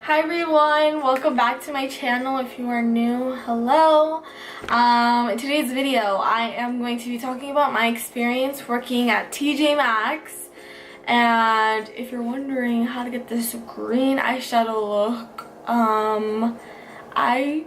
Hi everyone, welcome back to my channel. If you are new, hello. In today's video I am going to be talking about my experience working at TJ Maxx. And if you're wondering how to get this green eyeshadow look, I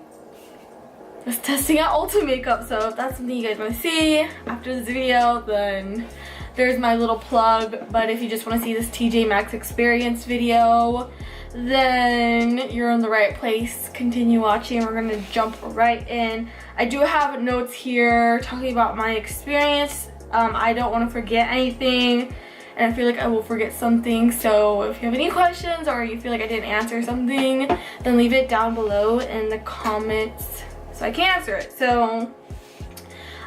was testing out Ulta makeup, so if that's something you guys want to see after this video, then there's my little plug. But if you just want to see this TJ Maxx experience video, then you're in the right place. Continue watching. We're gonna jump right in. I do have notes here talking about my experience. I don't want to forget anything, and I feel like I will forget something. So if you have any questions or you feel like I didn't answer something, then leave it down below in the comments so I can answer it. So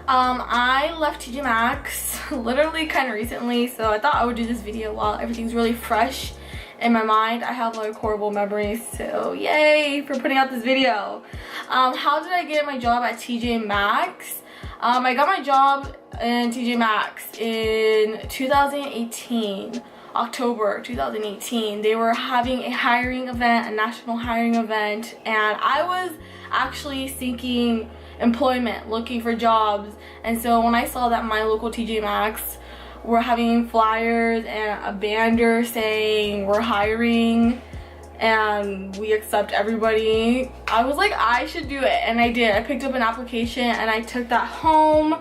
I left TJ Maxx literally kind of recently, so I thought I would do this video while everything's really fresh in my mind. I have like horrible memories, so yay for putting out this video. How did I get my job at TJ Maxx? I got my job in TJ Maxx in 2018, October 2018. They were having a hiring event, a national hiring event, and I was actually seeking employment, looking for jobs. And so when I saw that my local TJ Maxx we're having flyers and a banner saying we're hiring and we accept everybody, I was like, I should do it, and I did. I picked up an application and I took that home,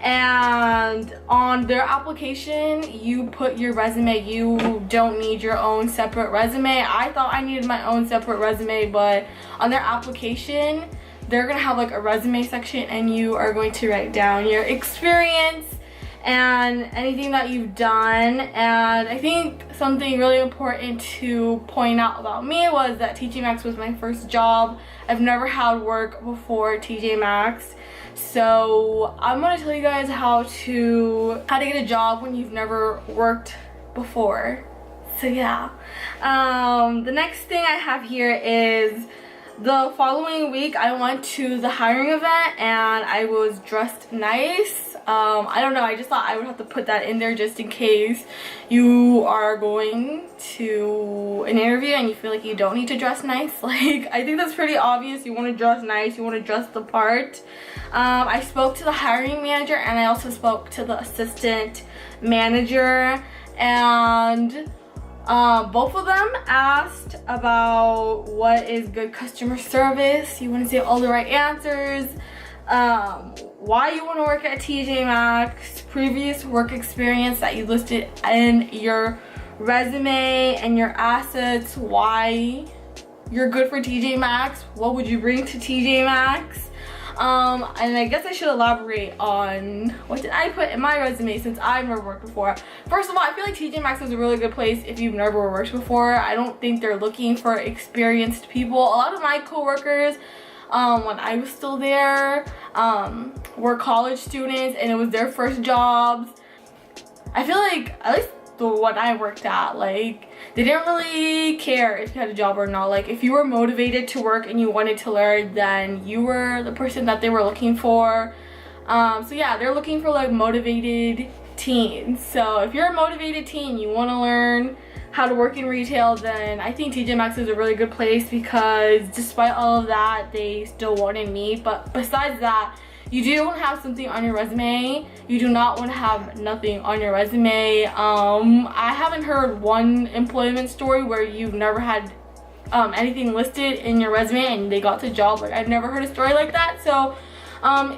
and on their application you put your resume. You don't need your own separate resume. I thought I needed my own separate resume, but on their application they're gonna have like a resume section, and you are going to write down your experience and anything that you've done. And I think something really important to point out about me was that TJ Maxx was my first job. I've never had work before TJ Maxx, so I'm gonna tell you guys how to get a job when you've never worked before. So yeah, the next thing I have here is the following week I went to the hiring event and I was dressed nice. I don't know, I just thought I would have to put that in there just in case you are going to an interview and you feel like you don't need to dress nice. Like, I think that's pretty obvious. You want to dress nice, you want to dress the part. I spoke to the hiring manager and I also spoke to the assistant manager, and both of them asked about what is good customer service. You want to say all the right answers, why you want to work at TJ Maxx, previous work experience that you listed in your resume, and your assets, why you're good for TJ Maxx, what would you bring to TJ Maxx. And I guess I should elaborate on what did I put in my resume since I've never worked before. First of all, I feel like TJ Maxx is a really good place if you've never worked before. I don't think they're looking for experienced people. A lot of my coworkers, when I was still there, were college students and it was their first jobs. I feel like, at least the one I worked at, like, they didn't really care if you had a job or not. Like, if you were motivated to work and you wanted to learn, then you were the person that they were looking for. So yeah, they're looking for like motivated teens. So if you're a motivated teen, you want to learn how to work in retail, then I think TJ Maxx is a really good place, because despite all of that, they still wanted me. But besides that, you do want to have something on your resume. You do not want to have nothing on your resume. I haven't heard one employment story where you've never had anything listed in your resume and they got the job. Like, I've never heard a story like that. So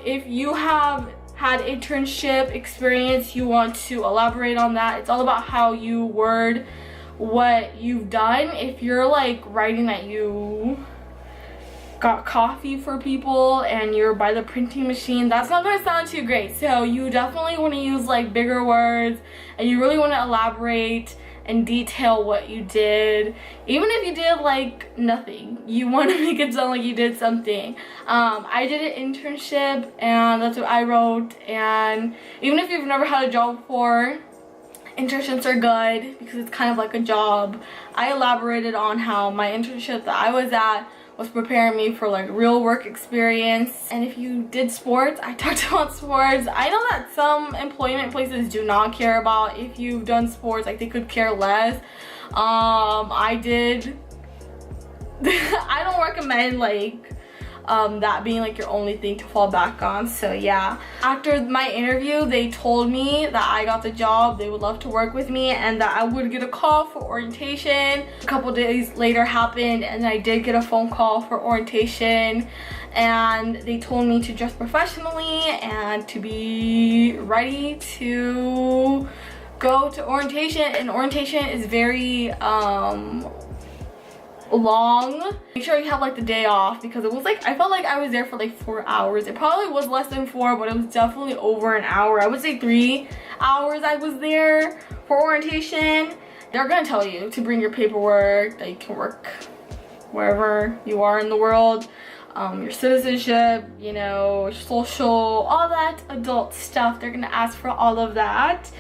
if you have had internship experience, you want to elaborate on that. It's all about how you word what you've done. If you're like writing that you got coffee for people and you're by the printing machine, that's not going to sound too great. So you definitely want to use like bigger words, and you really want to elaborate and detail what you did. Even if you did like nothing, you want to make it sound like you did something. I did an internship and that's what I wrote. And even if you've never had a job before, internships are good because it's kind of like a job. I elaborated on how my internship that I was at was preparing me for like real work experience. And if you did sports, I talked about sports. I know that some employment places do not care about if you've done sports, like they could care less. I did I don't recommend like that being like your only thing to fall back on. So yeah, after my interview they told me that I got the job, they would love to work with me, and that I would get a call for orientation. A couple days later happened and I did get a phone call for orientation, and they told me to dress professionally and to be ready to go to orientation. And orientation is very long. Make sure you have like the day off, because it was like, I felt like I was there for like 4 hours. It probably was less than 4, but it was definitely over an hour. I would say 3 hours I was there for orientation. They're gonna tell you to bring your paperwork, that you can work wherever you are in the world, your citizenship, you know, social, all that adult stuff. They're gonna ask for all of that.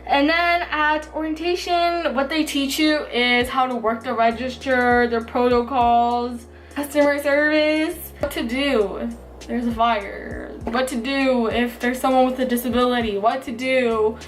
And then at orientation, what they teach you is how to work the register, their protocols, customer service, what to do if there's a fire, what to do if there's someone with a disability, what to do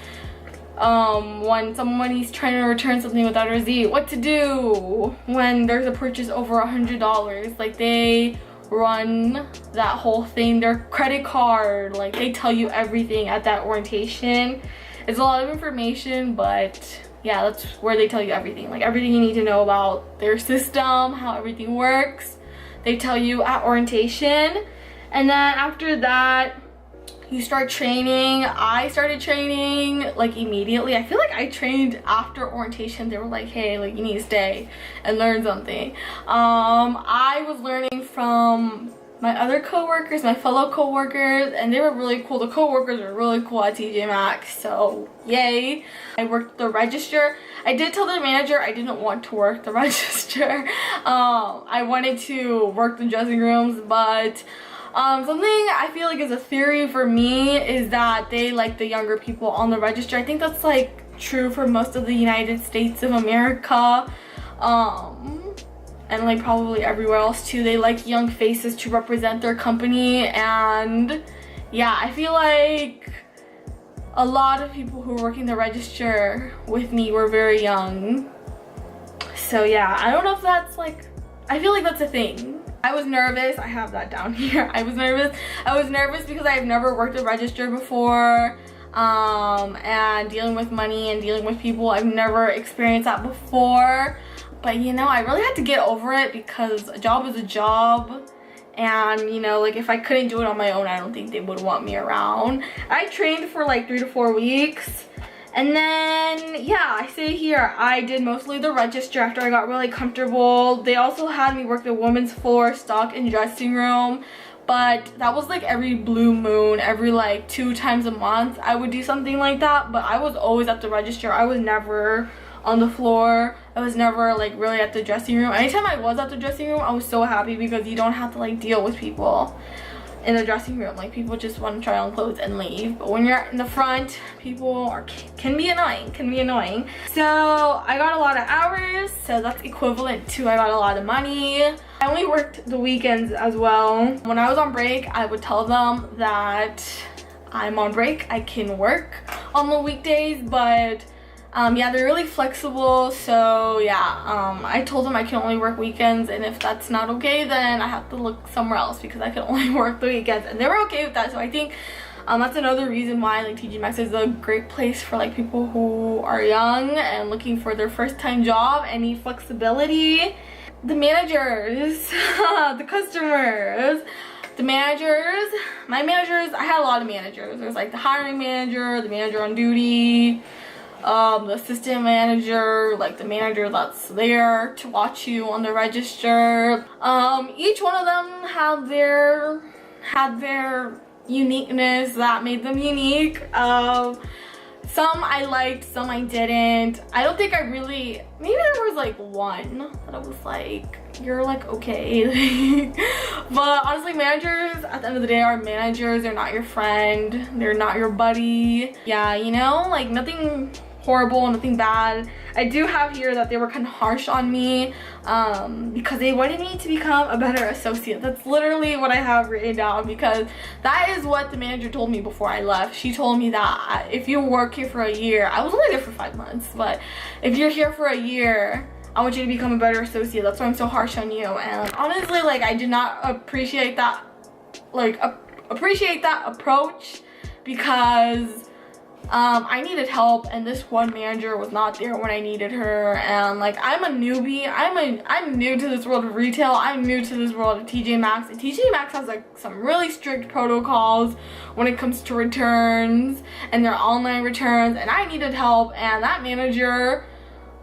when somebody's trying to return something without a receipt, what to do when there's a purchase over $100. Like, they run that whole thing, their credit card, like they tell you everything at that orientation. It's a lot of information, but yeah, that's where they tell you everything. Like, everything you need to know about their system, how everything works, they tell you at orientation. And then after that, you start training. I started training like immediately. I feel like I trained after orientation. They were like, hey, like, you need to stay and learn something. I was learning from my other co-workers, my fellow co-workers, and they were really cool. The co-workers were really cool at TJ Maxx, so yay. I worked the register. I did tell the manager I didn't want to work the register. I wanted to work the dressing rooms, but something I feel like is a theory for me is that they like the younger people on the register. I think that's like true for most of the United States of America. And like probably everywhere else too. They like young faces to represent their company. And yeah, I feel like a lot of people who were working the register with me were very young. So yeah, I don't know if that's like, I feel like that's a thing. I was nervous. I have that down here. I was nervous because I've never worked the register before. And dealing with money and dealing with people, I've never experienced that before. But you know, I really had to get over it, because a job is a job. And you know, like, if I couldn't do it on my own, I don't think they would want me around. I trained for like 3 to 4 weeks. And then, yeah, I say here, I did mostly the register after I got really comfortable. They also had me work the women's floor, stock, and dressing room. But that was like every blue moon, every like 2 times a month I would do something like that. But I was always at the register. I was never on the floor. I was never like really at the dressing room. Anytime I was at the dressing room, I was so happy, because you don't have to like deal with people in the dressing room. Like, people just want to try on clothes and leave. But when you're in the front, people can be annoying. So I got a lot of hours, so that's equivalent to I got a lot of money. I only worked the weekends as well. When I was on break, I would tell them that I'm on break, I can work on the weekdays, but yeah, they're really flexible. So yeah, I told them I can only work weekends, and if that's not okay, then I have to look somewhere else, because I can only work the weekends, and they were okay with that. So I think that's another reason why like TJ Maxx is a great place for like people who are young and looking for their first time job and need flexibility. The managers, the customers, the managers, my managers, I had a lot of managers. There's like the hiring manager, the manager on duty, the assistant manager, like the manager that's there to watch you on the register. Each one of them had their uniqueness that made them unique. Some I liked, some I didn't. I don't think I really, maybe there was like one that I was like, you're like okay. But honestly, managers at the end of the day are managers. They're not your friend, they're not your buddy. Yeah, you know, like nothing horrible, nothing bad. I do have here that they were kind of harsh on me because they wanted me to become a better associate. That's literally what I have written down, because that is what the manager told me before I left. She told me that if you work here for a year, I was only there for 5 months, but if you're here for a year, I want you to become a better associate. That's why I'm so harsh on you. And honestly, like, I did not appreciate that, like, appreciate that approach, because I needed help, and this one manager was not there when I needed her. And like, I'm a newbie. I'm new to this world of retail. I'm new to this world of TJ Maxx. And TJ Maxx has like some really strict protocols when it comes to returns and their online returns, and I needed help. And that manager,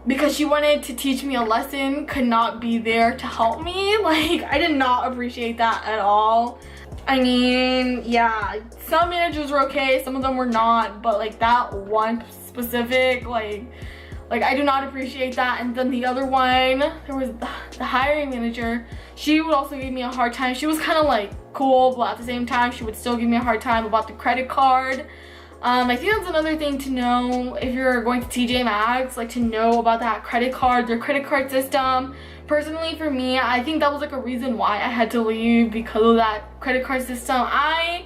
because she wanted to teach me a lesson, could not be there to help me. Like, I did not appreciate that at all. I mean, yeah, some managers were okay, some of them were not, but like that one specific, like I do not appreciate that. And then the other one, there was the hiring manager. She would also give me a hard time. She was kind of like cool, but at the same time, she would still give me a hard time about the credit card. I think that's another thing to know if you're going to TJ Maxx, like to know about that credit card, their credit card system. Personally, for me, I think that was like a reason why I had to leave, because of that credit card system. I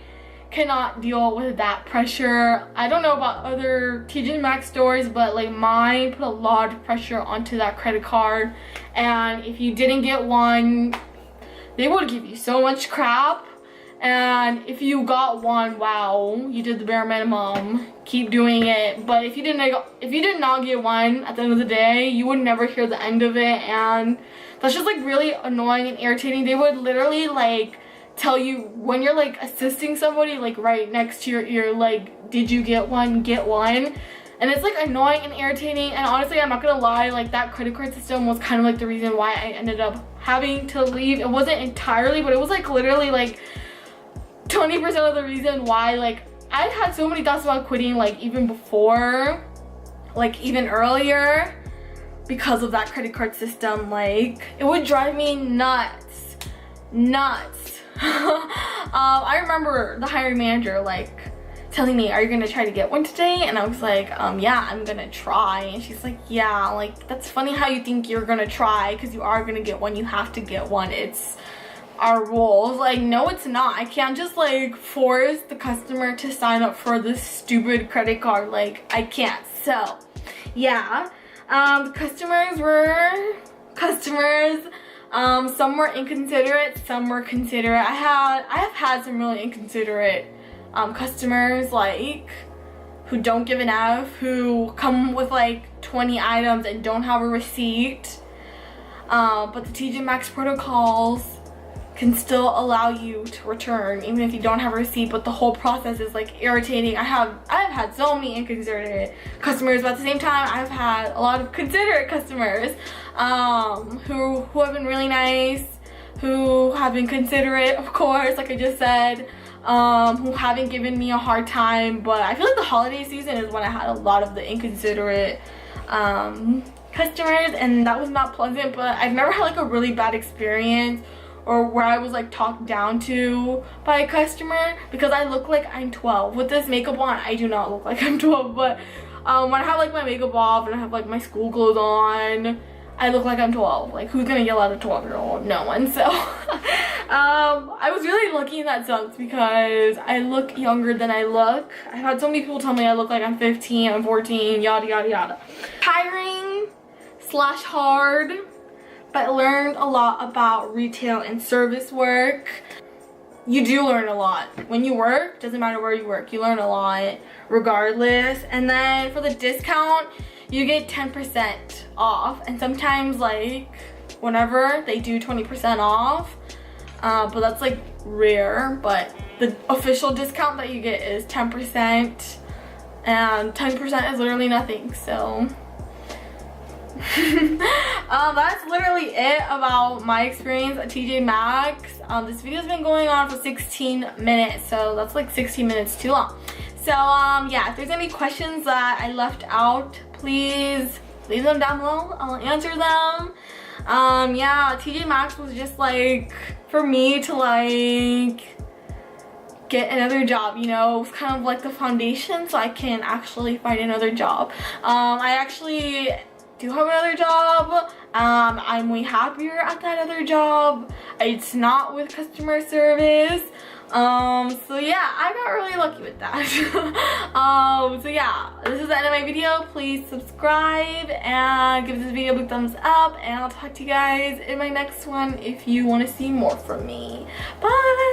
cannot deal with that pressure. I don't know about other TJ Maxx stores, but like mine put a lot of pressure onto that credit card. And if you didn't get one, they would give you so much crap. And if you got one, wow, you did the bare minimum, keep doing it. But if you did not get one, at the end of the day, you would never hear the end of it. And that's just like really annoying and irritating. They would literally like tell you when you're like assisting somebody, like right next to your ear, like, did you get one? Get one. And it's like annoying and irritating. And honestly, I'm not gonna lie, like that credit card system was kind of like the reason why I ended up having to leave. It wasn't entirely, but it was like literally like 20% of the reason why. Like, I had so many thoughts about quitting, like even before, like even earlier, because of that credit card system. Like, it would drive me nuts. I remember the hiring manager like telling me, are you gonna try to get one today? And I was like, yeah, I'm gonna try. And she's like, yeah, like that's funny how you think you're gonna try, because you are gonna get one. You have to get one. It's our rules. Like, no, it's not. I can't just like force the customer to sign up for this stupid credit card. Like, I can't. So yeah, customers were customers. Some were inconsiderate, some were considerate. I have had some really inconsiderate customers, like, who don't give an F, who come with like 20 items and don't have a receipt. But the TJ Maxx protocols can still allow you to return even if you don't have a receipt, but the whole process is like irritating. I've had so many inconsiderate customers, but at the same time I've had a lot of considerate customers who have been really nice, who have been considerate, of course, like I just said, who haven't given me a hard time. But I feel like the holiday season is when I had a lot of the inconsiderate customers, and that was not pleasant. But I've never had like a really bad experience or where I was like talked down to by a customer, because I look like I'm 12. With this makeup on, I do not look like I'm 12, but when I have like my makeup off and I have like my school clothes on, I look like I'm 12. Like, who's gonna yell at a 12-year-old? No one. So I was really lucky in that sense, because I look younger than I look. I've had so many people tell me I look like I'm 15, I'm 14, yada yada yada. Tiring / hard, but I learned a lot about retail and service work. You do learn a lot. When you work, doesn't matter where you work, you learn a lot regardless. And then for the discount, you get 10% off. And sometimes, like, whenever they do 20% off, but that's like rare. But the official discount that you get is 10%, and 10% is literally nothing. So that's literally it about my experience at TJ Maxx. This video's been going on for 16 minutes, so that's like 16 minutes too long. So yeah, if there's any questions that I left out, please leave them down below. I'll answer them. Yeah, TJ Maxx was just like for me to like get another job, you know. It was kind of like the foundation so I can actually find another job. I actually do have another job. I'm way happier at that other job. It's not with customer service, So yeah, I got really lucky with that. So yeah, this is the end of my video. Please subscribe and give this video a big thumbs up, and I'll talk to you guys in my next one if you want to see more from me. Bye.